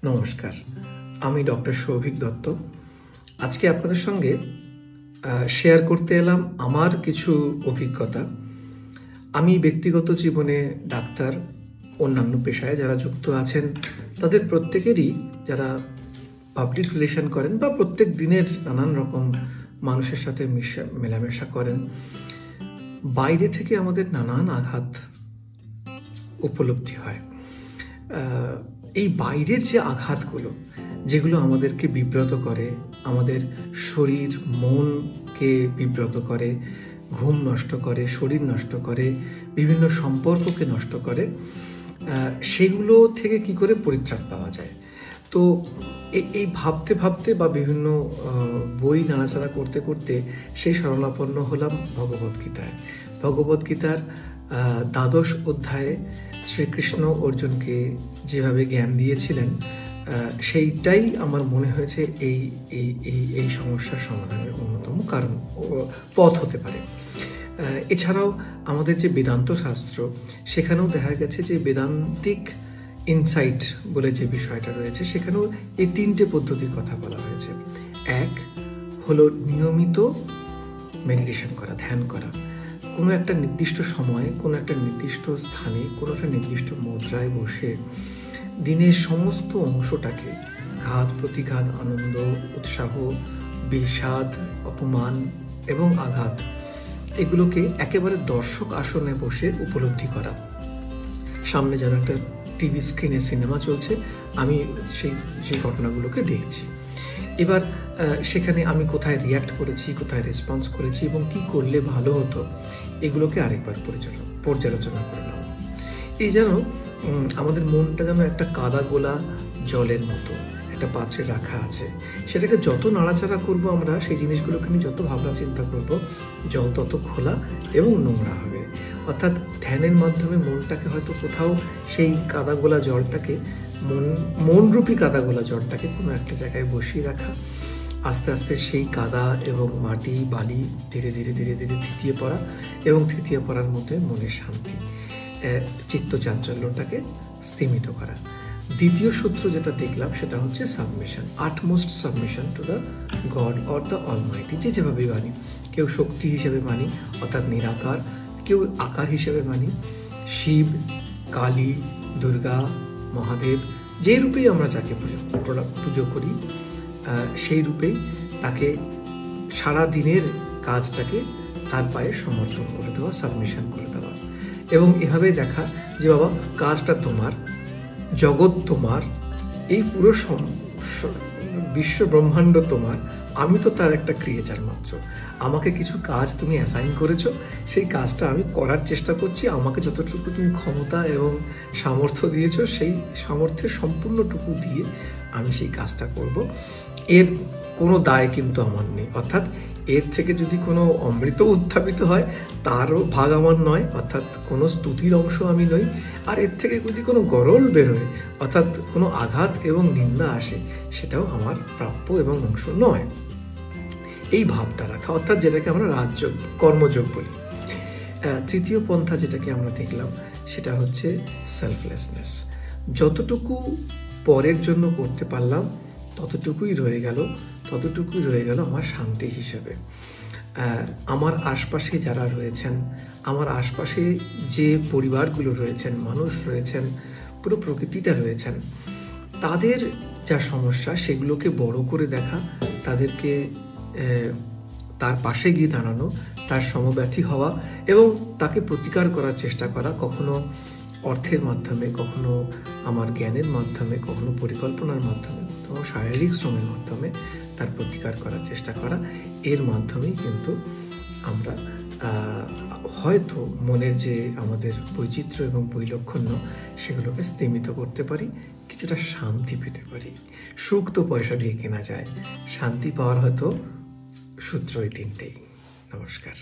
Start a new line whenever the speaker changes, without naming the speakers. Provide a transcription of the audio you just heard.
নমস্কার, আমি ডক্টর সৌভিক দত্ত। আজকে আপনাদের সঙ্গে শেয়ার করতে এলাম আমার কিছু অভিজ্ঞতা। আমি ব্যক্তিগত জীবনে ডাক্তার, অন্যান্য পেশায় যারা যুক্ত আছেন তাদের প্রত্যেকেরই, যারা পাবলিক রিলেশন করেন বা প্রত্যেক দিনের নানান রকম মানুষের সাথে মেলামেশা করেন, বাইরে থেকে আমাদের নানান আঘাত উপলব্ধি হয়। এই বাইরের যে আঘাতগুলো, যেগুলো আমাদেরকে বিব্রত করে, আমাদের শরীর মনকে বিব্রত করে, ঘুম নষ্ট করে, শরীর নষ্ট করে, বিভিন্ন সম্পর্ককে নষ্ট করে, সেগুলো থেকে কি করে পরিত্রাণ পাওয়া যায়। তো এই ভাবতে ভাবতে বা বিভিন্ন বই নাড়াচাড়া করতে করতে সেই শরণাপন্ন হলাম ভগবদ্গীতায়। ভগবদ্গীতার দ্বাদশ অধ্যায়ে শ্রীকৃষ্ণ অর্জুনকে যেভাবে জ্ঞান দিয়েছিলেন, সেইটাই আমার মনে হয়েছে এই এই এই এই সমস্যার সমাধানের অন্যতম কারণ পথ হতে পারে। এছাড়াও আমাদের যে বেদান্ত শাস্ত্র, সেখানেও দেখা গেছে যে বেদান্তিক ইনসাইট বলে যে বিষয়টা রয়েছে, সেখানেও এই তিনটে পদ্ধতির কথা বলা হয়েছে। এক হলো নিয়মিত মেডিটেশন করা, ধ্যান করা। কোনো একটা নির্দিষ্ট সময়ে, কোনো একটা নির্দিষ্ট স্থানে, কোনো একটা নির্দিষ্ট মুদ্রায় বসে দিনের সমস্ত অংশটাকে, ঘাত প্রতিঘাত, আনন্দ, উৎসাহ, বিষাদ, অপমান এবং আঘাত, এগুলোকে একেবারে দর্শক আসনে বসে উপলব্ধি করা। সামনে যেন একটা টিভি স্ক্রিনে সিনেমা চলছে, আমি সেই ঘটনাগুলোকে দেখছি। এবার সেখানে আমি কোথায় রিয়াক্ট করেছি, কোথায় রেসপন্স করেছি এবং কি করলে ভালো হতো, এগুলোকে আরেকবার পর্যালোচনা করলাম। এই যেন আমাদের মনটা যেন একটা কাদা গোলা জলের মতো একটা পাত্রে রাখা আছে। সেটাকে যত নাড়াচাড়া করব আমরা, সেই জিনিসগুলোকে নিয়ে যত ভাবনা চিন্তা করব, জল তত খোলা এবং নোংরা হবে। অর্থাৎ ধ্যানের মাধ্যমে মনটাকে হয়তো কোথাও সেই কাদা গোলা জলটাকে, মনরূপী কাদা গোলা জলটাকে কোনো একটা জায়গায় বসিয়ে রাখা। আস্তে আস্তে সেই কাদা এবং মাটি, বালি ধীরে ধীরে ধীরে ধীরে থিতিয়ে পড়া এবং থিতিয়ে পড়ার মধ্যে মনের শান্তি, চিত্ত চাঞ্চল্যটাকে স্থিমিত করা। দ্বিতীয় সূত্র যেটা দেখলাম সেটা হচ্ছে submission, utmost submission to the god or the Almighty. যে যেভাবে মানি, কেউ শক্তি হিসেবে মানি অর্থাৎ নিরাকার, কেউ আকার হিসেবে মানি, শিব, কালী, দুর্গা, মহাদেব, যে রূপেই আমরা যাকে পুজো করি, সেই রূপেই তাকে সারা দিনের কাজটাকে তার পায়ে সমর্পণ করে দেওয়া, সাবমিশন করে দেওয়া। এবং এভাবে দেখা যে বাবা, কাজটা তোমার, জগৎ তোমার, এই পুরো বিশ্ব ব্রহ্মাণ্ড তোমার, আমি তো তার একটা ক্রিয়েচার মাত্র। আমাকে কিছু কাজ তুমি অ্যাসাইন করেছো, সেই কাজটা আমি করার চেষ্টা করছি। আমাকে যতটুকু তুমি ক্ষমতা এবং সামর্থ্য দিয়েছো, সেই সামর্থ্যের সম্পূর্ণটুকু দিয়ে আমি সেই কাজটা করব। এর কোনো দায় কিন্তু আমার নেই। অর্থাৎ এর থেকে যদি কোনো অমৃত উত্থাপিত হয়, তারও ভাগ আমার নয়, অর্থাৎ কোনো স্তুতির অংশ আমি নই। আর এর থেকে যদি কোনো গরল বেরোয়, অর্থাৎ কোনো আঘাত এবং নিন্দা আসে, সেটাও আমার প্রাপ্য এবং অংশ নয়। এই ভাবটা রাখা, অর্থাৎ যেটাকে আমরা রাজযোগ, কর্মযোগ বলি। তৃতীয় পন্থা যেটাকে আমরা দেখলাম, সেটা হচ্ছে সেলফলেসনেস। যতটুকু পরের জন্য করতে পারলাম, ততটুকুই রয়ে গেল আমার শান্তি হিসেবে। আমার আশপাশে যারা রয়েছেন, আমার আশপাশে যে পরিবারগুলো রয়েছেন, মানুষ রয়েছেন, পুরো প্রকৃতিটা রয়েছেন, তাদের যা সমস্যা সেগুলোকে বড় করে দেখা, তাদেরকে তার পাশে গিয়ে দাঁড়ানো, তার সমব্যথী হওয়া এবং তাকে প্রতিকার করার চেষ্টা করা। কখনো অর্থের মাধ্যমে, কখনো আমার জ্ঞানের মাধ্যমে, কখনো পরিকল্পনার মাধ্যমে, কখনো শারীরিক শ্রমের মাধ্যমে তার প্রতিকার করার চেষ্টা করা। এর মাধ্যমেই কিন্তু আমরা হয়তো মনের যে আমাদের বৈচিত্র্য এবং বৈলক্ষণ্য, সেগুলোকে স্থিমিত করতে পারি, কিছুটা শান্তি পেতে পারি। সুখ তো পয়সা দিয়ে কেনা যায়, শান্তি পাওয়ার হয়তো সূত্র এই তিনটেই। নমস্কার।